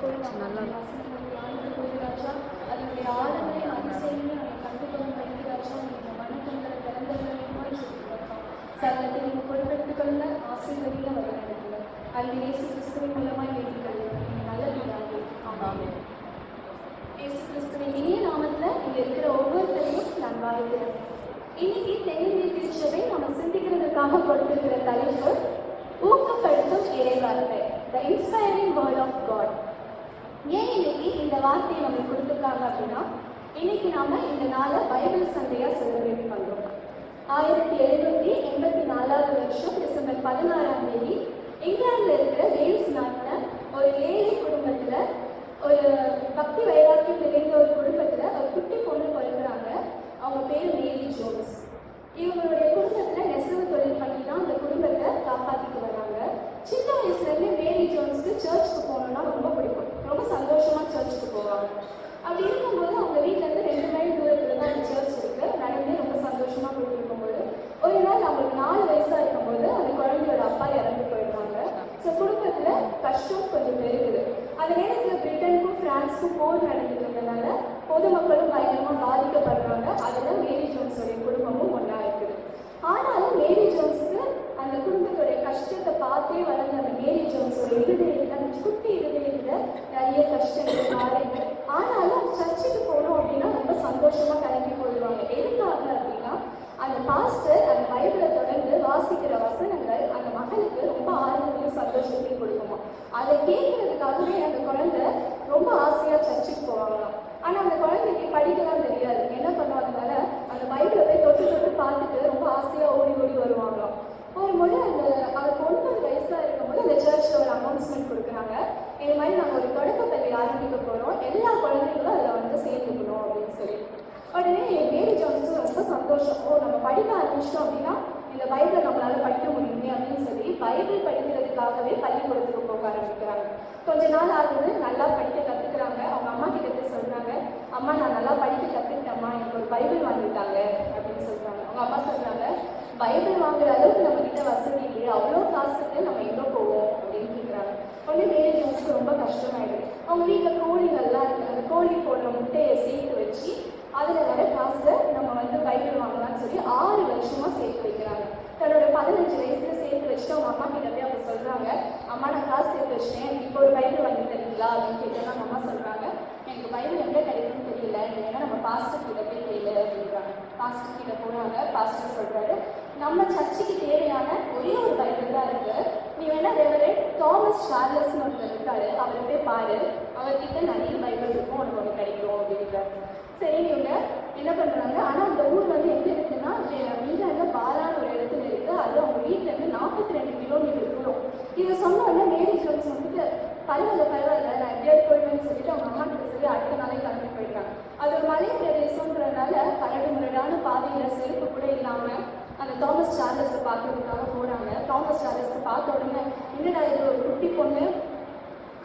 நல்லா அதனுடைய ஆழங்களை அதிசயங்களை நாங்கள் கண்டுகொள்ளும் படிக்கிறாச்சா இந்த மனக்கண்களை திறந்தவர்களையுமாய் சொல்லியிருக்கோம். சகலத்தை நீங்கள் பொறுப்பெடுத்துக் கொள்ள ஆசீர்வதிக்க வழிநடத்துங்க. அது இயேசு கிறிஸ்துவின் மூலமாய் வேண்டிக்கொள்ளும் நல்ல பிதாவே. ஆமென். இயேசு கிறிஸ்துவின் இனிய நாமத்துல இங்க இருக்கிற ஒவ்வொருத்தரையும் நான் வாழ்கிறேன். இன்னைக்கு தென்னிந்திய திருச்சபை நம்ம சிந்திக்கிறதுக்காக கொடுத்திருக்கிற தலைப்பு ஊக்கப்படுத்தும் இறைவார்த்தை, த இன்ஸ்பைரிங் வேர்ட் ஆஃப் காட். ஏன் இன்னைக்கு இந்த வார்த்தையை நம்ம கொடுத்துருக்காங்க அப்படின்னா, இன்னைக்கு நாம இந்த நாளை பைபிள் சண்டையா செலிப்ரேட் பண்றோம். 1784 வருஷம் டிசம்பர் 16 இங்கிலாந்துல இருக்கிற வேல்ஸ் நாட்டுல ஒரு ஏழை குடும்பத்துல, ஒரு பக்தி வைராக்கியம் நிறைந்த ஒரு குடும்பத்துல ஒரு குட்டி பொண்ணு பிறகுறாங்க. அவங்க பேர் மேரி ஜோன்ஸ். இவங்களுடைய குடும்பத்துல நெசவு தொழில் பண்ணி தான் அந்த குடும்பத்தை காப்பாத்திட்டு வர்றாங்க. சின்ன வயசுல இருந்து மேரி ஜோன்ஸ்க்கு சர்ச்சுக்கு போகணும்னா ரொம்ப பிடிக்கும். ரொம்ப சந்தோஷமா சர்ச்சுக்கு போவாங்க. அப்படி இருக்கும்போது அவங்க வீட்டுல இருந்து 2 மைல் தூரத்துல தான் அந்த சர்ச் இருக்கு. நடந்தே ரொம்ப சந்தோஷமா போயிட்டு இருக்கும்போது ஒரு நாள் அவங்களுக்கு 4 வயசா இருக்கும்போது அந்த குழந்தையோட அப்பா இறந்து போயிடுறாங்க. ஸோ குடும்பத்துல கஷ்டம் கொஞ்சம் பெருகுது. அந்த நேரத்துல பிரிட்டனுக்கும் பிரான்ஸுக்கும் போர் நடந்துக்கிறதுனால பொதுமக்களும் பயங்கரமா பாதிக்கப்படுறாங்க. அதுல மேரி ஜோன்ஸோடைய குடும்பமும் ஒன்றா இருக்குது. ஆனாலும் மேரி ஜோன்ஸுக்கு அந்த குடும்பத்துடைய கஷ்டத்தை பார்த்தே வளர்ந்த அந்த மேரி ஜோன்ஸோட இருதயத்துல, அந்த குட்டி இருதயத்துல நிறைய கஷ்டங்கள், காரியங்கள். ஆனாலும் சர்ச்சுக்கு போனோம் அப்படின்னா ரொம்ப சந்தோஷமா கிளம்பி போயிடுவாங்க. எதுக்காக அப்படின்னா, அந்த பாஸ்டர் அந்த பைபிளை தொடர்ந்து வாசிக்கிற வசனங்கள் அந்த மகளுக்கு ரொம்ப ஆறுதலையும் சந்தோஷத்தையும் கொடுக்குமா. அதை கேட்கறதுக்காகவே அந்த குழந்தை ரொம்ப ஆசையா சர்ச்சுக்கு போவாங்களாம். ஆனா அந்த குழந்தைக்கு படிக்கலாம் தெரியாது. என்ன பண்ணுவாங்கனால அந்த பைபிளை போய் தொட்டு தொட்டு பார்த்துட்டு ரொம்ப ஆசையா ஓடி ஓடி வருவாங்களாம். ஒரு முறை அவருக்கு 9 வயசா இருக்கும்போது அந்த சர்ச்ல ஒரு அனௌன்ஸ்மெண்ட் கொடுக்குறாங்க. இது மாதிரி நாங்கள் ஒரு தொடக்கப்பள்ளி ஆரம்பிக்க போறோம், எல்லா குழந்தைங்களும் அதில் வந்து சேர்ந்துக்கணும் அப்படின்னு சொல்லி. உடனே மேரி ஜோன்ஸும் ரொம்ப சந்தோஷம். நம்ம படிக்க ஆரம்பிச்சிட்டோம் அப்படின்னா இந்த பைபிளை நம்மளால படிக்க முடியுமே அப்படின்னு சொல்லி பைபிள் படிக்கிறதுக்காகவே பள்ளிக்கூடத்துக்கு போக ஆரம்பிக்கிறாங்க. கொஞ்ச நாள் ஆகுது, நல்லா படிக்க கத்துக்கிறாங்க. அவங்க அம்மா கிட்ட போய் சொல்றாங்க, அம்மா நான் நல்லா படிக்க கத்துக்கிட்டேம்மா, எனக்கு ஒரு பைபிள் வாங்கிட்டாங்க அப்படின்னு சொல்றாங்க. அவங்க அம்மா சொல்றாங்க, பைபிள் வாங்குற அளவுக்கு நம்ம கிட்ட வசதி இல்லையே, அவ்வளோ காசுக்கு நம்ம எங்க போவோம் அப்படின்னு கேட்குறாங்க. உடனே மேரி ஜோன்ஸ்க்கு ரொம்ப கஷ்டமாயிடுது. அவங்க வீட்டில் கோழிகள்லாம் இருக்கு. அந்த கோழி போடுற முட்டையை சேர்த்து வச்சு அதுல வர காசை நம்ம வந்து பைபிள் வாங்கலாம்னு சொல்லி 6 வருஷமா சேர்த்து வைக்கிறாங்க. தன்னோட 15 வயசுல சேர்த்து வச்சுட்டு அவங்க அம்மா கிட்ட போய் அவங்க சொல்றாங்க, அம்மா நான் காசு சேர்த்து வச்சிட்டேன், இப்போ ஒரு பைபிள் வாங்கி தரீங்களா அப்படின்னு கேட்டா அவங்க அம்மா சொல்றாங்க, எனக்கு பைபிள் எங்க கிடைக்கும்னு தெரியல, ஏன்னா நம்ம பாஸ்டர் கிட்ட போய் கேளு அப்படின்றாங்க. பாஸ்டர் கிட்ட போறாங்க. பாஸ்டர் சொல்றாரு, நம்ம சர்ச்சுக்கு தேவையான ஒரே ஒரு பைபிள் தான் இருக்கு, நீ வேணா ரெவரண்ட் தாமஸ் சார்லஸ்ன்னு ஒருத்தர் இருக்காரு, அவரை போய் பாரு, அவர்கிட்ட நிறைய பைபிள் இருக்கும், உனக்கு ஒன்று கிடைக்கும் அப்படின்றாரு. சரி இவங்க என்ன பண்றாங்க. ஆனா அந்த ஊர் வந்து எங்க இருக்குன்னா இங்கிலாந்துல பாலான ஒரு இடத்துல இருக்கு. அது அவங்க வீட்டுல இருந்து 42 கிலோமீட்டர் தூரம். இதை சொன்னோன்னா மேரி ஜோன்ஸ் வந்துட்டு பரவாயில்ல நான் எப்படியாவது போயிடுவேன்னு சொல்லிட்டு அவங்க அம்மா கிட்ட சொல்லி அடுத்த நாளே கிளம்பி போயிட்டாங்க. அது ஒரு மலை பிரதேசம்ன்றதுனால கரடு முரடான பாதையில செருப்பு கூட இல்லாம அந்த தாமஸ் சார்லஸை பார்க்கறதுக்காக போறாங்க. தாமஸ் சார்லஸை பார்த்த உடனே, என்னடா இது ஒரு குட்டி பொண்ணு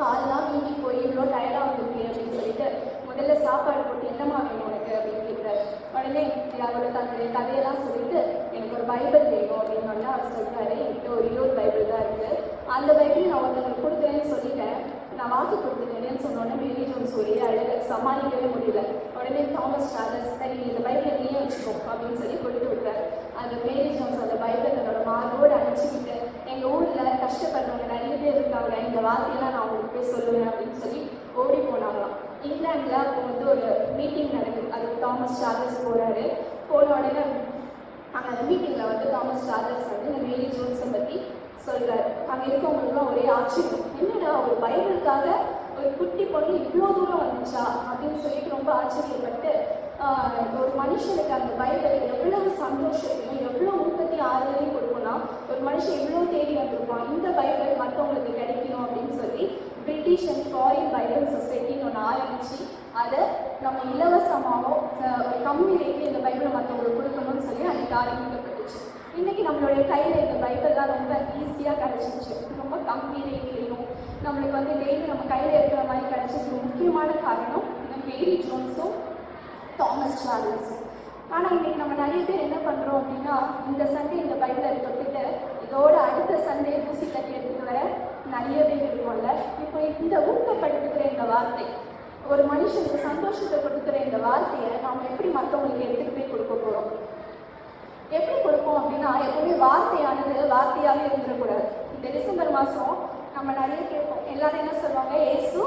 காலெல்லாம் வீங்கி போய் இவ்வளோ டயர்டாக வந்துருக்கு அப்படின்னு சொல்லிட்டு முதல்ல சாப்பாடு போட்டு என்னம்மா வேணும் உனக்கு அப்படின்னு கேட்குறாரு. உடனே அவரோட தன்னுடைய கதையெல்லாம் சொல்லிட்டு எனக்கு ஒரு பைபிள் வேணும் அப்படின்னு அவர் சொல்றாரு, என்கிட்ட ஒரு 20 பைபிள் தான் இருக்கு, அந்த பைபிள் நான் ஒருத்தவங்களுக்கு கொடுக்குறேன்னு சொல்லிட்டேன், நான் வாக்கு கொடுத்துட்டேன்னு சொன்னோடனே மேரி ஜோன்ஸ் ஒரே அழகு, சமாளிக்கவே முடியல. உடனே தாமஸ் சார்லஸ், சரி இந்த பைபிளை நீயே வச்சுக்கோ அப்படின்னு சொல்லி கொடுத்து விட்டாரு. அந்த மேரி ஜோன்ஸ் அந்த பைபிளை தன்னோட மார்போடு அணைச்சிக்கிட்டு, எங்க ஊர்ல கஷ்டப்படுறவங்க நிறைய பேர் இருக்காங்க, இந்த வார்த்தையெல்லாம் நான் உங்களுக்கு போய் சொல்லுவேன் அப்படின்னு சொல்லி ஓடி போனாங்களாம். இங்கிலாந்துல அப்போ வந்து ஒரு மீட்டிங் நடக்குது. அதுக்கு தாமஸ் சார்லஸ் போறாரு. போன உடனே அந்த மீட்டிங்ல வந்து தாமஸ் சார்லஸ் வந்து இந்த மேரி ஜோன்ஸை பத்தி சொல்றாரு. அங்க இருக்கவங்களுக்குலாம் ஒரே ஆச்சரியம், என்னடா ஒரு பைபிளுக்காக ஒரு குட்டி பொண்ணு இவ்வளோ தூரம் வந்துச்சா அப்படின்னு சொல்லிட்டு ரொம்ப ஆச்சரியப்பட்டு, ஒரு மனுஷனுக்கு அந்த பைபிள் எவ்வளவு சந்தோஷத்தையும் எவ்வளோ ஊக்கத்தி ஆறுதலையும் கொடுக்கும்னா, ஒரு மனுஷன் எவ்வளோ தேடி வந்திருப்பான், இந்த பைபிள் மற்றவங்களுக்கு கிடைக்கணும் அப்படின்னு சொல்லி பிரிட்டிஷ் அண்ட் ஃபாரின் பைபிள் சொசைட்டின்னு ஒன்று ஆரம்பிச்சு அதை நம்ம இலவசமாகவோ ஒரு கம்மி ரேட்டு இந்த பைபிளை மற்றவங்களுக்கு கொடுக்கணும்னு சொல்லி அன்னைக்கு ஆரம்பிக்கப்பட்டுச்சு. இன்னைக்கு நம்மளுடைய கையில் இந்த பைபிள்லாம் ரொம்ப ஈஸியாக கிடச்சிருச்சு, ரொம்ப கம்மி ரேட்லேயும் நம்மளுக்கு வந்து டெய்லி நம்ம கையில் இருக்கிற மாதிரி கிடச்சிருக்கு. முக்கியமான காரணம் இந்த மேரி ஜோன்ஸும் தாமஸ் சார்லஸும். ஆனால் இன்னைக்கு நம்ம நிறைய பேர் என்ன பண்ணுறோம் அப்படின்னா, இந்த சண்டே இந்த பைபிளை தொட்டுட்டு இதோட அடுத்த சண்டே தூசி கட்டி எடுத்துட்டு வர நிறைய பேர் இருக்கும்ல. இப்போ இந்த ஊக்கப்படுத்துகிற வார்த்தை. ஒரு மனுஷனுக்கு சந்தோஷத்தை கொடுக்குற இந்த வார்த்தையை நாம் எப்படி மற்றவங்களுக்கு எடுத்துட்டு போய் கொடுக்க போறோம்? எப்படி கொடுப்போம் அப்படின்னா, எப்பவுமே வார்த்தையானது வார்த்தையாவே இருந்துடக்கூடாது. இந்த டிசம்பர் மாசம் நம்ம நிறைய கேட்போம். எல்லாரும் என்ன சொல்லுவாங்க? இயேசு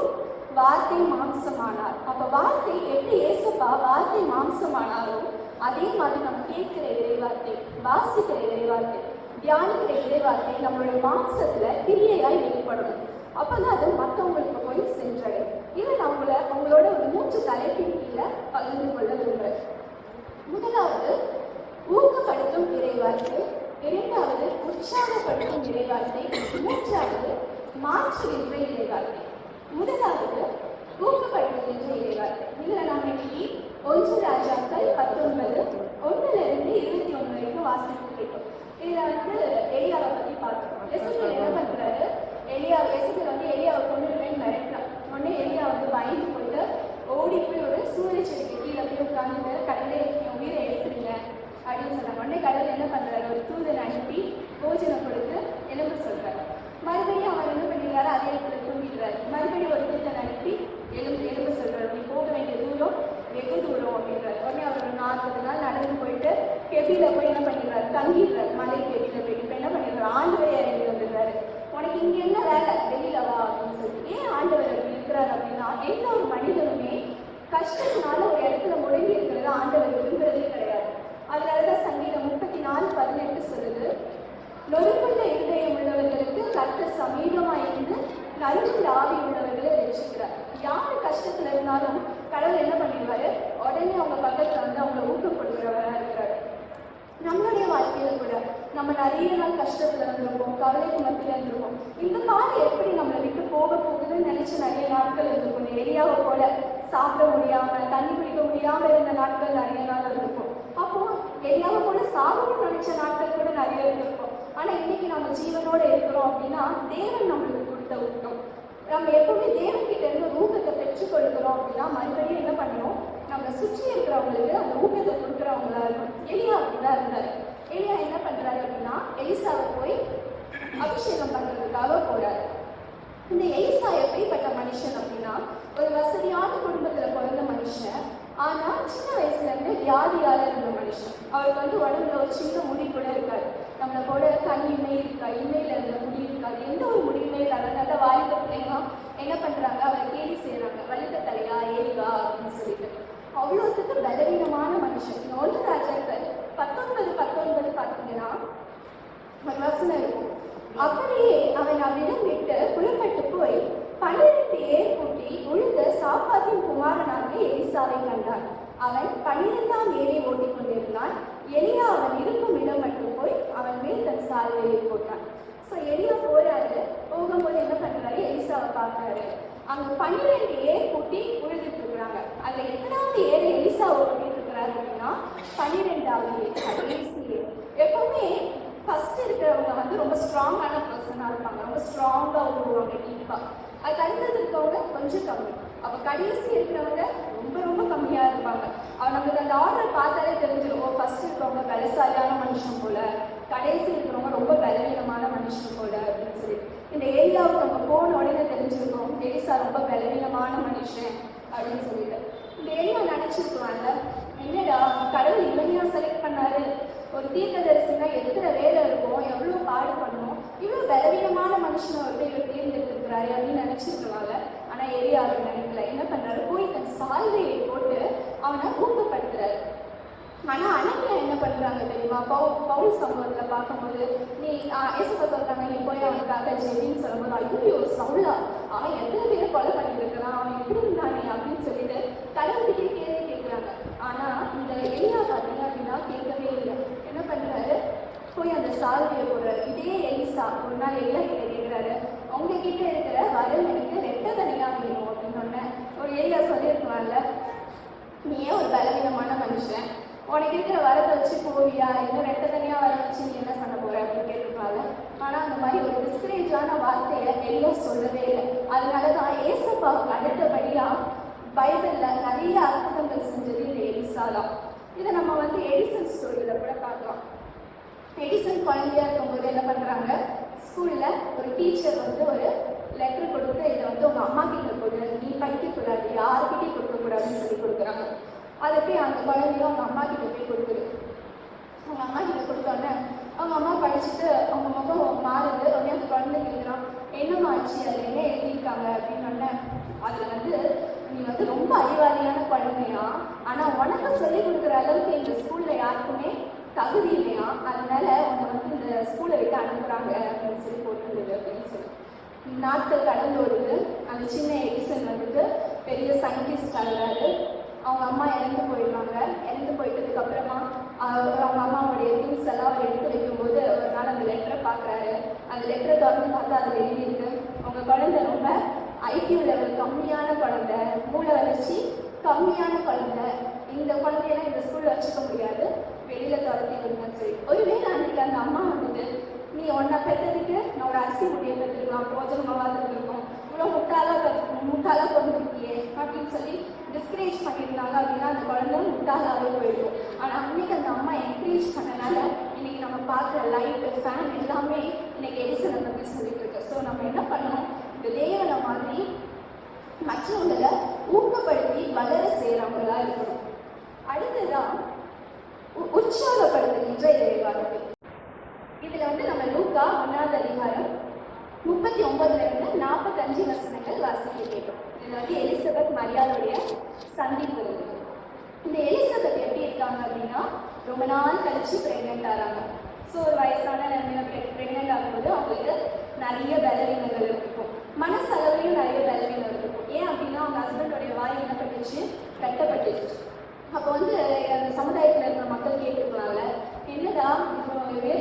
வார்த்தை மாம்சமானார். அப்ப வார்த்தை எப்படி இயேசுப்பா வார்த்தை மாம்சமானாலும் அதே மாதிரி நம்ம கேட்கிற இறைவார்த்தை, வாசிக்கிற இறைவார்த்தை, தியானிக்கிற இறைவார்த்தை நம்மளுடைய மாம்சத்துல கிரியையாய் வெளிப்படணும். அப்பதான் அது மற்றவங்களுக்கு போய் சென்றடையும். இதை நான் உங்களோட ஒரு 3 தலைப்பின் கீழே பகிர்ந்து கொள்ள விரும்புகிறேன். முதலாவது ஊக்கப்படுத்தும் இறைவார்த்தை, இரண்டாவது உற்சாகப்படுத்தும் இறைவார்த்தை, மூன்றாவது மாற்றுகின்ற இறைவார்த்தை. முதலாவது ஊக்கப்படுத்துகின்ற இறைவார்த்தை. இதுல நம்ம இன்னைக்கு 1 ராஜாக்கள் 19:1-21 வரைக்கும் வாசித்து இருக்கோம். இதுல எலியாவை பத்தி பார்த்துக்கோம். எசபேல் என்ன பண்றாரு? எசபேல் எலியாவை கொண்டு மிரட்டுறான். உடனே எலியா பயந்து போயிட்டு ஓடி போய் ஒரு சூரிய செடிக்கு கீழே போய் உட்கார்ந்து, கடவுளே என் உயிரை எடுத்துருங்க அப்படின்னு சொன்னாங்க. உடனே கடவுள் என்ன பண்றாரு? ஒரு தூதனை அனுப்பி போஜனம் கொடுத்து எலும்பு சொல்றாரு. மறுபடியும் அவர் என்ன பண்ணிடுறாரு? அதே இடத்துல தூங்கிடுறாரு. மறுபடியும் ஒரு தூதனை அனுப்பி எலும்பு சொல்றாரு. நீ போக வேண்டிய தூரம் வெகு தூரம் அப்படின்றாரு. உடனே அவர் 40 நாள் நடந்து போயிட்டு கெபில போய் என்ன பண்ணிடுறாரு? தங்கிடுறாரு. மலை கெபில போயிட்டு இப்ப என்ன பண்ணிடுறாரு? ஆண்டவரே இறங்கி வந்துடுறாரு. உனக்கு இங்க என்ன வேலை? வெளியில வா அப்படின்னு சொல்லி. ஏன் ஆண்டவர் அப்படி இருக்கிறாரு அப்படின்னா, எந்த ஒரு மனிதனுமே கஷ்டத்தினால ஒரு இடத்துல முடங்கி இருக்கிறது ஆண்டவர் விரும்புறதே கிடையாது. அதனாலதான் சங்கீதம் 34:18 சொல்லுது, நொறுங்குள்ள இருதயம் உள்ளவர்களுக்கு கர்த்தர் சமீபமாயிருந்து நறுங்குள்ள ஆவி உள்ளவர்களை ரட்சிக்கிறார். யாரு கஷ்டத்துல இருந்தாலும் கடவுள் என்ன பண்ணிடுவாரு? உடனே அவங்க பக்கத்துல அவங்களை ஊக்கம் கொடுக்கிறவரா இருக்கிறாரு. நம்மளுடைய வாழ்க்கையில கூட நம்ம நிறைய நாள் கஷ்டத்துல இருந்திருப்போம், கவலைக்கு மத்தியில இருந்திருப்போம். இந்த காலம் எப்படி நம்மளை விட்டு போக போகுதுன்னு நினைச்சு நிறைய நாட்கள் இருந்திருக்கும். எலியாவை போல சாப்பிட முடியாம, தண்ணி குடிக்க முடியாம இருந்த நாட்கள் நிறைய நாள் இருந்திருக்கும். அப்போ எலியாவை போல சாகணும்னு நினைச்ச நாட்கள் கூட நிறைய இருந்திருக்கும். ஆனா இன்னைக்கு நம்ம ஜீவனோட இருக்கிறோம் அப்படின்னா தேவன் நம்மளுக்கு கொடுத்த ஊக்கம். நம்ம எப்பவுமே தேவன் கிட்ட இருந்து ஊக்கத்தை பெற்றுக் கொடுக்கிறோம் அப்படின்னா மறுபடியும் என்ன பண்ணணும்? நம்ம சுற்றி இருக்கிறவங்களுக்கு அந்த ஊக்கத்தை கொடுக்குறவங்களா இருக்கும். எலியா அப்படிதான் இருந்தாரு. எலியா என்ன பண்றாரு அப்படின்னா, எலிசாவை போய் அபிஷேகம் பண்றதுக்காக போறாரு. இந்த எலிசா எப்படிப்பட்ட மனுஷன் அப்படின்னா, ஒரு வசதியான குடும்பத்துல பிறந்த மனுஷன். ஆனா சின்ன வயசுல இருந்து வியாதியால இருந்த மனுஷன். அவருக்கு உடம்புல ஒரு சின்ன முடி கூட இருக்காது. நம்மளை போல கண் இமை இருக்கா, இமையில இருந்த முடி இருக்காது, எந்த ஒரு முடியுமே இல்லாத நல்ல வாலிப பிள்ளைங்க என்ன பண்றாங்க? அவரை கேலி செய்யறாங்க, வலித்த தலையா ஏறிவா அப்படின்னு சொல்லிட்டு. அவ்வளோத்துக்கு பலவீனமான மனுஷன். 1 ராஜாக்கள் 19:19 பார்த்தீங்கன்னா ஒரு வசனம் இருக்கும். அப்படியே அவன் அவ்விடம் விட்டு புறப்பட்டு போய் 12 ஏர் பூட்டி உழுத சாப்பாத்தின் குமாரனாக எலிசாவை கண்டான். அவன் 12ஆம் ஏரை ஓட்டிக் கொண்டிருந்தான். எலியா அவன் இருக்கும் இடம் மட்டும் போய் அவன் மேல் தன் சால்வையை போட்டான். ஸோ எலியா போறாரு. போகும்போது என்ன பண்றாரு? எலிசாவை பார்க்கறாரு. அங்க 12 ஏர் பூட்டி உழுதுட்டு இருக்கிறாங்க. அதுல எத்தனாவது ஏரை எலிசா ஓட்டிட்டு இருக்கிறாரு அப்படின்னா 12ஆவது ஏர், கடைசி ஏர். எப்பவுமே ஃபர்ஸ்ட் இருக்கிறவங்க ரொம்ப ஸ்ட்ராங்கான பர்சனா இருப்பாங்க, ரொம்ப ஸ்ட்ராங்கா ஓடுவாங்க டீப்பா. அது அடுத்தது இருக்கவங்க கொஞ்சம் கம்மி. அப்ப கடைசி இருக்கிறவங்க ரொம்ப ரொம்ப கம்மியா இருப்பாங்க. நம்மளுக்கு அந்த ஆர்டர் பார்த்தாலே தெரிஞ்சிடும், ஃபர்ஸ்ட் இருக்கிறவங்க பலசாலியான மனுஷன் போல, கடைசி இருக்கிறவங்க ரொம்ப பலவீனமான மனுஷன் போல அப்படின்னு சொல்லி. இந்த ஏரியாவுக்கு நம்ம போன உடனே தெரிஞ்சிருக்கோம், எலிசா ரொம்ப பலவீனமான மனுஷன் அப்படின்னு சொல்லிட்டு. இந்த ஏரியா நினைச்சிருக்குவாங்க, என்னடா கடவுள் இவனையா செலக்ட் பண்ணாரு? ஒரு தீர்க்கதரிசினா எத்தனை வேலை இருக்கும், எவ்வளவு பாடு பண்ணணும், இவ்வளவு பலவீனமான மனுஷனை இவர் தேர்ந்தெடுத்துக்கிறாரு அப்படின்னு நினைச்சிருக்குவாங்க. ஆனா எலியா அவர் நினைக்கல. என்ன பண்றாரு? போய் தன் சால்வையை போட்டு அவனை ஊக்கப்படுத்துறாரு. ஆனா அன்னைக்கு என்ன பண்றாங்க தெரியுமா? பவுல் சம்பவத்துல பார்க்கும்போது, நீ ஏசப்பா சொல்றாங்க, நீ போய் அவனுக்காக ஜெபின்னு சொல்லும்போது, ஐயோ சவுலா, அவன் எத்தனை பேரை கொலை பண்ணிட்டு இருக்கிறான், அவன் எப்படி இருந்தானே அப்படின்னு சொல்லிட்டு கடவுள்கிட்டே கேள்வி கேட்கிறாங்க. ஆனா இந்த எலியா பார்த்தீங்க அப்படின்னா கேட்கவே இல்லை. என்ன பண்றாரு? போய் அந்த சால்வையை போடுறாரு. இதே எலிசா ஒரு நாள் எலியா கிட்ட கேட்கிறாரு, உங்ககிட்ட இருக்கிற வரல் எனக்கு 2 தனியா வேணும் அப்படின்னு சொன்னேன். ஒரு எலியா சொல்லியிருக்கலாம்ல, நீ ஏன் ஒரு பலவீனமான மனுஷன், உனக்கு இருக்கிற வரத்தை வச்சு போவியா, இன்னும் 2 தனியா வர வச்சு நீ என்ன பண்ண போற அப்படின்னு கேட்டிருப்பாங்க. ஆனா அந்த மாதிரி ஒரு டிஸ்கரேஜான வார்த்தையை எலியா சொல்லவே இல்லை. அதனாலதான் ஏசப்பாவுக்கு அடுத்தபடியா பைபிள்ல நிறைய அற்புதங்கள் செஞ்சது இந்த எலிசா தான். இதை நம்ம எடிசன் ஸ்டோரியில கூட பார்க்கலாம். எடிசன் குழந்தையா இருக்கும்போது என்ன பண்றாங்க, ஸ்கூல்ல ஒரு டீச்சர் ஒரு லெட்டர் கொடுத்து, இதை உங்க அம்மா கிட்ட கொடு, நீ படிக்க அப்படின்னு சொல்லி கொடுக்குறாங்க. அதை போய் அந்த குழந்தையும் அவங்க அம்மா கிட்ட போய் கொடுக்குது. அவங்க அம்மா கிட்ட கொடுத்தோன்னே அவங்க அம்மா படிச்சுட்டு அவங்க முகம் மாறுது. உடனே அந்த குழந்தை கேட்குறான், என்னம்மா ஆச்சு, அதில் என்ன எழுதியிருக்காங்க அப்படின்னோடனே, அதில் வந்து நீ வந்து ரொம்ப அறிவாளியான குழந்தையா, ஆனால் உனக்கு சொல்லிக் கொடுக்குற அளவுக்கு இந்த ஸ்கூலில் யாருக்குமே தகுதி இல்லையா, அதனால உன்னை வந்து இந்த ஸ்கூலை விட்டு அனுப்புகிறாங்க அப்படின்னு சொல்லி போட்டுருந்தது அப்படின்னு சொல்லி. நாட்கள் கடந்து ஓடுது. அந்த சின்ன எடிசன் வந்துட்டு பெரிய சயின்டிஸ்ட் ஆகிறாரு. அவங்க அம்மா இறந்து போயிடுவாங்க. இறந்து போயிட்டதுக்கு அப்புறமா அவங்க அம்மாவுடைய திங்ஸ் எல்லாம் அவர் எடுத்து வைக்கும்போது ஒரு நாள் அந்த லெட்டரை பார்க்குறாரு. அந்த லெட்டரை திறந்து பார்த்தா அதில் எழுதியிருக்கு, உங்க குழந்தை ரொம்ப ஐக்கியூ லெவல் கம்மியான குழந்தை, மூளை வளர்ச்சி கம்மியான குழந்தை, இந்த குழந்தையெல்லாம் இந்த ஸ்கூல்ல வச்சுக்க முடியாது, வெளியில துரத்தி விடுங்கன்னு சொல்லி. ஒருவேளை அன்னைக்கு அந்த அம்மா வந்துட்டு, நீ ஒன்றை பெற்றதுக்கு நான் ஒரு அரிசி முடியை பெற்றுருக்கலாம், பிரோஜனமாக இருந்திருக்கும், இவ்வளோ முட்டாளாக கொண்டிருக்கியே அப்படின்னு சொல்லி டிஸ்கரேஜ் பண்ணியிருந்தாங்க அப்படின்னா அந்த குழந்தை முட்டாளாகவே போயிடும். ஆனால் அன்னைக்கு அந்த அம்மா என்கரேஜ் பண்ணனால இன்னைக்கு நம்ம பார்க்குற லைட்டு, ஃபேன் எல்லாமே இன்னைக்கு எடிசனை பற்றி சொல்லிட்டு இருக்கு. ஸோ நம்ம என்ன பண்ணணும், இந்த தேவனை மாதிரி மற்றவங்களை ஊக்கப்படுத்தி வளர செய்கிறவங்களா இருக்கணும். அடுத்ததான் உற்சாகப்படுத்துகின்ற இறைவார்த்தை. இதுல வந்து நம்ம லூக்கா 1வது அதிகாரம் 39 45 வசனங்கள் வாசிக்க கேட்டோம். இதுல வந்து எலிசபெத் மரியாளுடைய சந்திப்பு இருக்குது. இந்த எலிசபெத் எப்படி இருக்காங்க அப்படின்னா, ரொம்ப நாள் கழிச்சு பிரெக்னென்ட் ஆகிறாங்க. ஸோ ஒரு வயசான பிரெக்னென்ட் ஆகும்போது அவங்களுக்கு நிறைய பலவீனங்கள் இருக்கும், மனசளவுலையும் நிறைய பலவீனம் இருக்கும். ஏன் அப்படின்னா அவங்க ஹஸ்பண்டோடைய வாய் என்ன பண்ணிச்சு, கட்டப்பட்டுச்சு. அப்போ வந்து அந்த சமுதாயத்தில் இருக்கிற மக்கள் கேட்டுருக்கலாம்ல, என்னடா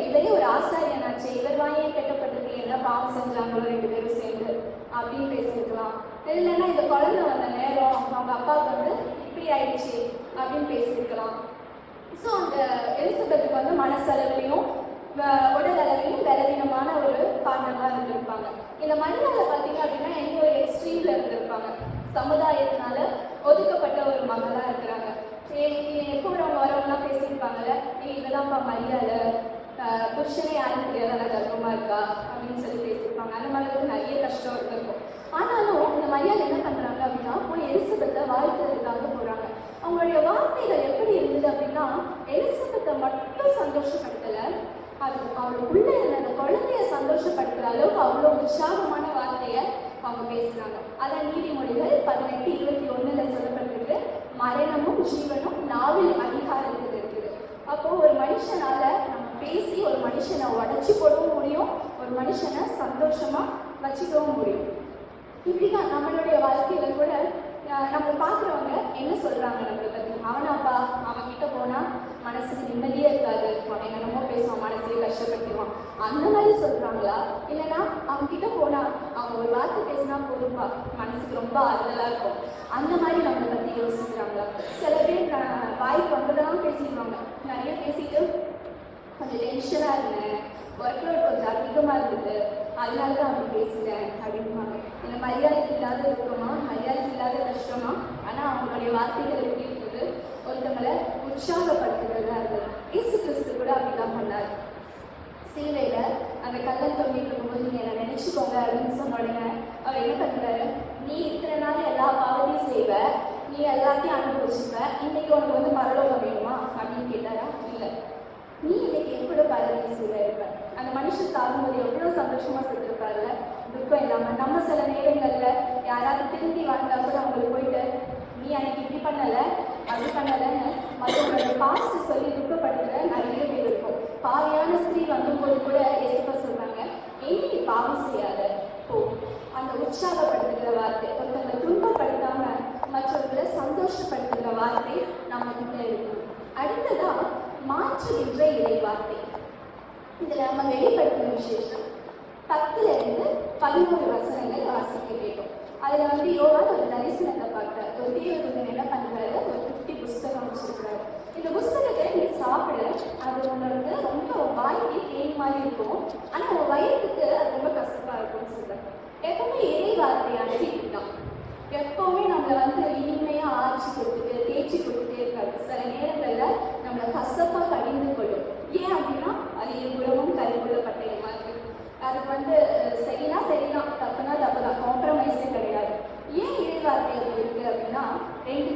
இவரே ஒரு ஆசாரியனாச்சு, இவர் வாயே கட்டப்பட்டிருக்கு, என்ன பாவம் செஞ்சாங்களோ 2 பேரும் சேர்ந்து அப்படின்னு பேசியிருக்கலாம். இல்லைன்னா இந்த குழந்தை வந்த நேரம் அவங்க அப்பாவுக்கு வந்து இப்படி ஆயிடுச்சு அப்படின்னு பேசியிருக்கலாம். ஸோ அந்த எலிசபெத்துக்கு வந்து மனசளவிலையும் உடல் அளவிலையும் பலவீனமான ஒரு காரணமாக இருந்திருப்பாங்க. இந்த மரியாதை பார்த்தீங்க அப்படின்னா எங்க ஒரு எக்ஸ்ட்ரீம்ல இருந்திருப்பாங்க. சமுதாயத்தினால ஒதுக்கப்பட்ட ஒரு மகளா இருக்கிறாங்க. எப்போ வரவங்கலாம் பேசியிருப்பாங்கல்ல, இதெல்லாம்ப்பா மரியாதை, புருஷனே யாரும் தெரியாத கர்ப்பமா இருக்கா அப்படின்னு சொல்லி பேசியிருப்பாங்க. அந்த மாதிரி நிறைய கஷ்டம் இருக்கும். ஆனாலும் இந்த மரியாதை என்ன பண்றாங்க அப்படின்னா, போய் எலிசபெத்தை வாழ்த்துறதுக்காக போறாங்க. அவங்களுடைய வார்த்தைகள் எப்படி இருந்தது அப்படின்னா, எலிசபெத்தை மட்டும் சந்தோஷப்படுத்தல, அது அவளுக்குள்ள இருந்த அந்த குழந்தைய சந்தோஷப்படுத்துற அளவுக்கு அவ்வளோ உற்சாகமான வார்த்தையை அவங்க பேசுறாங்க. அதான் நீதிமொழிகள் 18:21 சொல்லப்பட்டிருக்கு, மரணமும் ஜீவனும் நாவில் அதிகாரத்தில் இருக்குது. அப்போ ஒரு மனுஷனால நம்ம பேசி ஒரு மனுஷனை உடைச்சு போடவும் முடியும், ஒரு மனுஷனை சந்தோஷமா வச்சுக்கவும் முடியும். இப்படிதான் நம்மளுடைய வாழ்க்கையில கூட நம்ம பார்க்குறவங்க என்ன சொல்றாங்க நம்மளை பத்தி, அவனாப்பா அவன் கிட்ட போனா மனசுக்கு நிம்மதியே இருக்காது, அவன் என்னமோ பேசுவான், மனசுலேயே கஷ்டப்படுத்துவான், அந்த மாதிரி சொல்றாங்களா, இல்லைன்னா அவங்க கிட்ட போனா அவங்க ஒரு வார்த்தை பேசினா போதும்பா மனசுக்கு ரொம்ப ஆறுதலா இருக்கும், அந்த மாதிரி நம்மளை பத்தி யோசிக்கிறாங்களா? சில பேர் வாய்க்கு வந்ததெல்லாம் பேசிடுவாங்க, நிறைய பேசிட்டு கொஞ்சம் டென்ஷனா இருந்தேன், ஒர்க்லோட் கொஞ்சம் அதிகமாக இருந்தது, அதனால தான் அப்படி பேசுகிறேன் அப்படின்பாங்க. இல்லை மரியாதை இல்லாத இருக்கமா, மரியாதை இல்லாத கஷ்டமா, ஆனால் அவங்களுடைய வார்த்தைகள் எப்படி இருக்குது, ஒருத்தவங்களை உற்சாகப்படுத்துகிறதா இருந்தது. இயேசு கிறிஸ்து கூட அப்படிதான் பண்ணார். சிலுவையில அந்த கல்லன் தொங்கிட்டு இருக்கும்போது நீங்க என்ன நினைச்சுக்கோங்க அப்படின்னு சொன்ன உடனே அவர் என்ன பண்ணுறாரு, நீ இத்தனை நாள் எல்லா பாவத்தையும் செய்வ, நீ எல்லாத்தையும் அனுபவிச்சுப்ப, இன்னைக்கு உனக்கு வந்து பரலோகம் வேணுமா அப்படின்னு கேட்டாரா? இல்லை, நீ இன்னைக்கு எப்படி பரதேசியில இருப்ப. அந்த மனுஷன் சாகும்போது எவ்வளவு சந்தோஷமா செஞ்சிருப்பாருல, துக்கம் இல்லாம. நம்ம சில நேரங்கள்ல யாராவது திரும்பி வந்தா கூட அவங்களுக்கு போயிட்டு நீ அன்னைக்கு இப்படி பண்ணல அப்படி பண்ணலன்னு மற்றவங்களுடைய பாஸ்ட் சொல்லி துக்கப்படுத்துற நிறைய பேர் இருக்கும். பாவியான ஸ்திரீ வந்தபோது கூட ஏசப்பா சொல்றாங்க, நீ பாவம் செய்யாத போ. அந்த உற்சாகப்படுத்துகிற வார்த்தை, ஒருத்தவங்களை துன்பப்படுத்தாம மற்றவர்களை சந்தோஷப்படுத்துகிற வார்த்தை நம்ம கிட்ட இருக்கும். அடுத்ததா மாற்றுகின்ற இறை வார்த்தை. இதுல நம்ம வெளிப்படுத்தும் விசேஷம் 10-11 வசனங்கள் வாசிக்க கேட்டோம். அதுல வந்து யோவான் ஒரு தரிசனத்தை பார்க்கிறார். ஒரு தேவதூதன் என்ன பண்றாரு, ஒரு 50 புஸ்தகம் வச்சிருக்கிறாரு. இந்த புஸ்தகத்தை நீ சாப்பிட, அது உன்னோட ரொம்ப வாய்க்கு தேன் மாதிரி இருக்கும், ஆனா உன் வயிற்றுக்கு அது ரொம்ப கசப்பா இருக்கும்னு சொல்றாரு. எப்பவுமே இறை வார்த்தையானது இதுதான். எப்பவுமே நம்மளை வந்து இனிமையா ஆட்சி கொடுத்துட்டு தேய்ச்சி கொடுத்துட்டே இருக்காது. சில நேரங்கள்ல நம்மளை கசப்பா கடிந்து கொள்ளும். ஏன் அப்படின்னா அது இருபுறமும் கருவுள்ள பட்டயமா இருக்கு. அதுக்கு வந்து சரினா சரிதான், தப்புனா தப்புதான், காம்ப்ரமைஸே கிடையாது. ஏன் இறை வார்த்தை அப்படி இருக்கு அப்படின்னா 2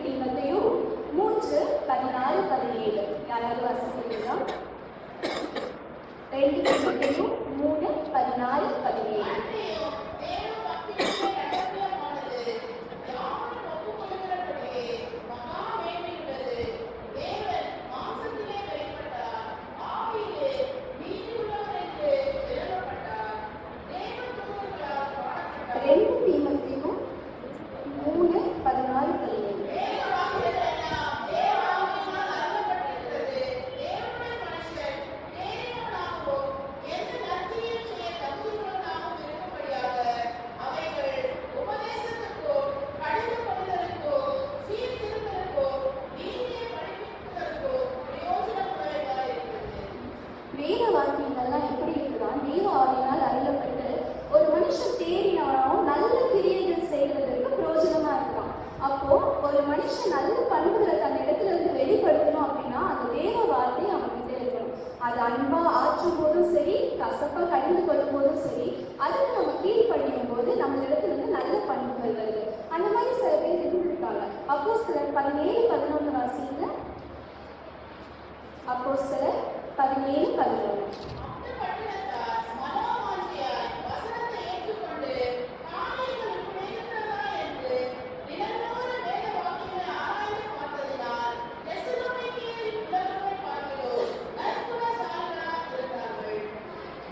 கசப்பா கடிந்து கொள்ளும் போதும் சரி, அதுக்கு நம்ம கீழ்ப்படியும் போது நம்மளிடத்துல இருந்து நல்ல பண்புகள் வருது. அந்த மாதிரி சில பேர் இருந்திருக்காங்க. அப்போஸ்தலர் 17:11 வாசிங்க. அப்போஸ்தலர் 17:11.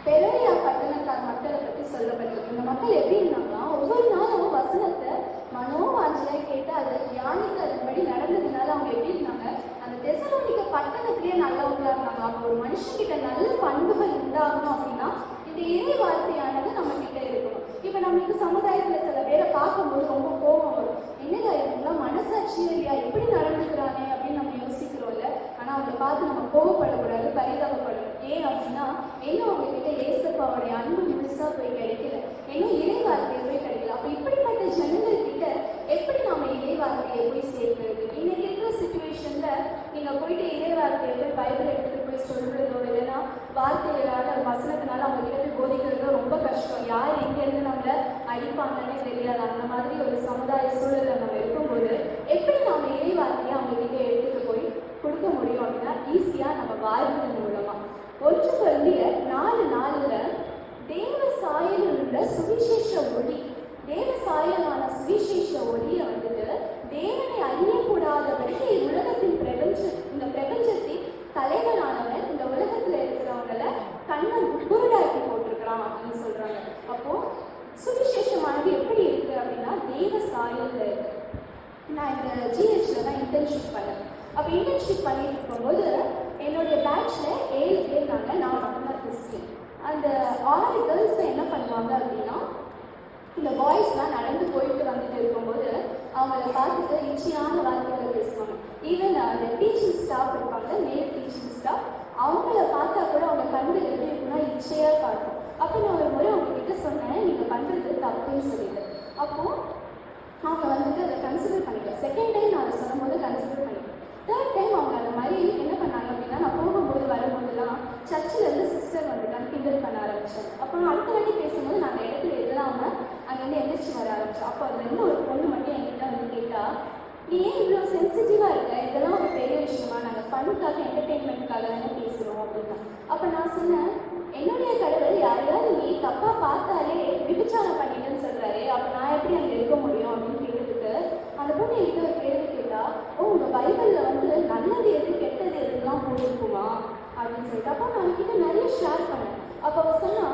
பெரோயா பட்டணத்தார் மக்களை பற்றி சொல்லப்பட்டிருக்கு. இந்த மக்கள் எப்படி இருந்தாங்கன்னா, ஒவ்வொரு நாளும் வசனத்தை மனோவாஞ்சியா கேட்டு அதை தியானித்து அதன்படி நடந்ததுனால அவங்க எப்படி இருந்தாங்க, அந்த தெசலோனிக்க பட்டணத்திலேயே நல்லவங்களா இருந்தாங்க. அப்போ ஒரு மனுஷன்கிட்ட நல்ல பண்புகள் உண்டாகணும் அப்படின்னா இந்த இறை வார்த்தையானது நம்ம கிட்ட இருக்கணும். இப்ப நம்மளுக்கு சமுதாயத்துல சில பேரை பார்க்கும்போது ரொம்ப கோபம் வரும். என்னடா இவங்கெல்லாம் மனசாட்சியே இல்லையா, எப்படி நடந்துக்கிறானே அப்படின்னு நம்ம யோசிக்கிறோம்ல. ஆனா அவங்களை பார்த்து நம்ம கோவப்படக்கூடாது, பரிதாபப்படணும். ஏன் அப்படின்னா இன்னும் அவங்க கிட்ட ஏசப்பாவுடைய அன்பு முழுசா போய் கிடைக்கல, இன்னும் இறை வார்த்தையை போய் கிடைக்கல. அப்ப இப்படிப்பட்ட ஜனங்கள் கிட்ட எப்படி நாம இறை வார்த்தையை போய் சேர்க்கிறது? இன்னைக்கு இருக்கிற சிச்சுவேஷன்ல நீங்க போயிட்டு இறை வார்த்தையை போய் பைபிள் எடுத்துட்டு போய் சொல்றதோ இல்லைன்னா வார்த்தைகளால வசனத்தினால அவங்க கிட்ட போய் போதிக்கிறதோ ரொம்ப கஷ்டம். யார் எங்க இருந்து நம்மள அடிப்பாங்கன்னே தெரியாது. அந்த மாதிரி ஒரு சமுதாய சூழல்ல நம்ம இருக்கும்போது எப்படி நாம இறை வார்த்தையை அவங்க கிட்ட எடுத்துட்டு போய் கொடுக்க முடியும் அப்படின்னா ஈஸியா நம்ம வாழ்வதன் மூலமா. 1 கொரிந்தியர் 4:4 தேவ சாயலில் உள்ள சுவிசேஷ ஒளி, தேவ சாயலான சுவிசேஷ ஒளியை வந்துட்டு தேவனை அறியக்கூடாதபடிக்கு இந்த பிரபஞ்சத்தின் தலைவனானவன் இந்த உலகத்துல இருக்கிறவங்களை கண்ணை குருடாக்கி போட்டிருக்கிறான் அப்படின்னு சொல்றாங்க. அப்போ சுவிசேஷமானது எப்படி இருக்கு அப்படின்னா தேவ சாயல்ல இருக்கு. நான் இந்த ஜிஹெச்ல தான் இன்டர்ன்ஷிப் பண்ணேன். அப்போ இன்டர்ன்ஷிப் பண்ணிட்டு இருக்கும்போது என்னுடைய பேட்ச்ல 7 பேர் இருந்தாங்க. நான் மட்டும்தான் கிறிஸ்டின். அந்த 6 கேர்ள்ஸ் என்ன பண்ணுவாங்க அப்படின்னா, இந்த பாய்ஸ்லாம் நடந்து போயிட்டு வந்துட்டு இருக்கும்போது அவங்கள பார்த்துட்டு இச்சையான வார்த்தைகளை பேசுவாங்க. ஈவன் அந்த டீச்சிங் ஸ்டாஃப் இருப்பாங்க, மேல் டீச்சிங் ஸ்டாஃப், அவங்கள பார்த்தா கூட அவங்க கண்கள் எப்படி இருக்குன்னா இச்சையா காட்டும். அப்போ நான் ஒரு முறை அவங்க கிட்ட சொன்னேன், நீங்க பண்றது தப்புன்னு சொல்லிட்டு. அப்போ அவங்க வந்துட்டு அதை கன்சிடர் பண்ணிக்கலாம். செகண்ட் டைம் நான் அதை சொல்லும் போது கன்சிடர் பண்ணிக்கலாம். தேர்ட் டைம் அவங்க அந்த மாதிரி என்ன பண்ணாங்க அப்படின்னா, நான் போகும்போது வரும்போதுலாம் சர்ச்சில் இருந்து சிஸ்டர் வந்துட்டாங்க, கிண்டல் பண்ண ஆரம்பிச்சாங்க. அப்போ நான் அடுத்த வாட்டி பேசும்போது நான் அந்த இடத்துல எதிராம அங்கேருந்து எந்திரிச்சு வர ஆரம்பிச்சேன். அப்போ அதுல இருந்து ஒரு பொண்ணு மட்டும் என்கிட்ட வந்து கேட்டா, நீ ஏன் இவ்வளோ சென்சிட்டிவா இருக்க, இதெல்லாம் ஒரு பெரிய விஷயமா, நாங்கள் ஃபனுக்காக என்டர்டெயின்மெண்ட்காக தானே பேசுறோம் அப்படின்னா. அப்போ நான் சொன்னேன், என்னுடைய கடவுள் யாரையாவது நீ தப்பா பார்த்தாலே விபச்சாரம் பண்ணிட்டேன்னு சொல்றாரு, அப்போ நான் எப்படி அங்கே இருக்க முடியும் அப்படின்னு கேட்டதுக்கு அந்த பொண்ணு என்கிட்ட ஒரு கேள்வி கேட்டா, ஓ உங்க பைபிள்ல வந்து நல்லது எது கெட்டது எதுலாம் போயிருக்குமா அப்படின்னு சொல்லிட்டு. அப்போ நான் கிட்ட நிறைய ஷேர் பண்ணேன். அப்போ அவ சொன்னா,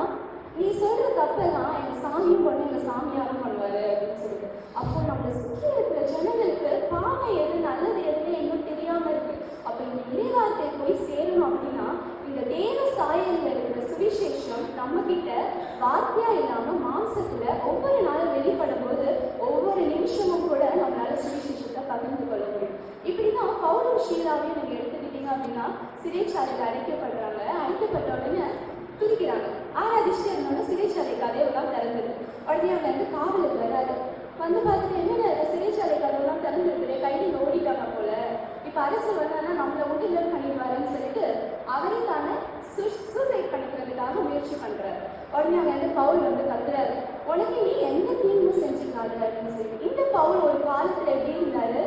நீ சொல்ற தப்பெல்லாம் எங்க சாமியும் பண்ணு, எங்க சாமியாரும் பண்ணுவாரு அப்படின்னு சொல்லிட்டு. அப்போ நம்ம சுற்றி இருக்கிற ஜனங்களுக்கு பாவம் எது நல்லது எதுன்னு இன்னும் தெரியாம இருக்கு. அப்ப இந்த இறைவார்த்தை போய் சேரணும் அப்படின்னா இந்த தேவ சாயல்ல இருக்கிற சுவிசேஷம் நம்ம கிட்ட வார்த்தையா இல்லாம மாம்சத்துல ஒவ்வொரு நாளும் வெளிப்படும் போது ஒவ்வொரு நிமிஷமும் கூட நம்மளால சுவிசேஷத்தை பகிர்ந்து கொள்ள முடியும். இப்படிதான் பவுலும் ஷீலாவையும் நீங்க எடுத்துக்கிட்டீங்க அப்படின்னா சிறைச்சாலையில் அடைக்கப்படுறாங்க. அடைக்கப்பட்ட உடனே துதிக்கிறாங்க, ஆராதிச்சுட்டு இருந்தோட சிறைச்சாலை கதவுலாம் திறந்தது. உடனே அவங்க வந்து காவலுக்கு வராது, வந்து பார்த்துட்டு என்னென்ன சிறைச்சாலை கதவுலாம் திறந்துருக்குது, கைது ஓடிட்டாங்க போல, இப்ப அரசு வந்தானா நம்மளை விட்டு பண்ணிடுவாருன்னு சொல்லிட்டு அவரே தானே சூசைட் பண்ணிக்கிறதுக்காக முயற்சி பண்றாரு. உடனே அவங்க வந்து பவுல் வந்து கத்துறாரு, உனக்கு நீ எந்த தீங்கும் செஞ்சிருக்காரு அப்படின்னு சொல்லிட்டு. இந்த பவுல் ஒரு காலத்துல எப்படி இருந்தாரு,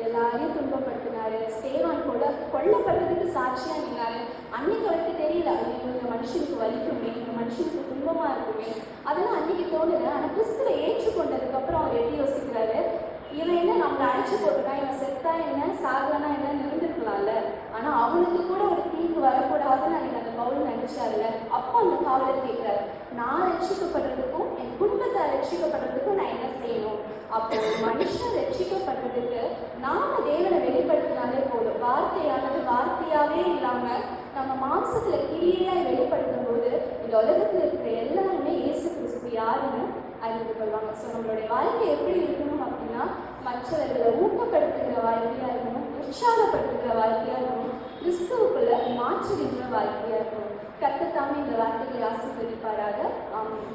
எல்லாரையும் துன்பப்படுத்தினாரு, ஸ்தேவான் கூட கொல்லப்படுறதுக்கு சாட்சியா நின்னாரு. அன்னைக்கு அவருக்கு தெரியல, இந்த மனுஷனுக்கு வலிக்குமே, இந்த மனுஷனுக்கு துன்பமா இருக்குமே, அதெல்லாம் அன்னைக்கு தோணுது. ஆனா கிறிஸ்துவை ஏற்றுக்கொண்டதுக்கு அப்புறம் அவர் எப்படி யோசிக்கிறாரு, இவன் என்ன நம்மளை அழைச்சு போட்டுட்டான், இவன் செத்தா என்ன சாகனா என்னன்னு இருந்திருக்கலாம்ல, ஆனா அவனுக்கு கூட ஒரு தீங்கு வரக்கூடாதுன்னு அன்னைக்கு அந்த பவுல் நினைச்சாருல. அப்போ அந்த காவலர் கேட்கிறாரு, நான் ரட்சிக்கப்படுறதுக்கும் என் குடும்பத்தை ரட்சிக்கப்படுறதுக்கும் நான் என்ன செய்யணும்? அப்போ மனுஷன் ரட்சிக்கப்படுறதுக்கு நாம தேவனை வெளிப்படுத்தினாலே போதும். வார்த்தையானது வார்த்தையாவே இல்லாம நம்ம மாம்சத்துல கிரியையாய் வெளிப்படுத்தும் போது இந்த உலகத்துல இருக்கிற எல்லாருமே இயேசு கிறிஸ்து யாருன்னு அறிந்து கொள்வாங்க. ஸோ நம்மளுடைய வாழ்க்கை எப்படி இருக்கணும் அப்படின்னா, மற்றவர்களை ஊக்கப்படுத்துகிற வாழ்க்கையா இருக்கணும், உற்சாகப்படுத்துகிற வாழ்க்கையா இருக்கணும், கிறிஸ்துவுக்குள்ள மாற்றுகின்ற வாழ்க்கையா இருக்கணும். கர்த்தர் தாமே இந்த வார்த்தைகளை ஆசீர்வதிப்பாராக. ஆமென்.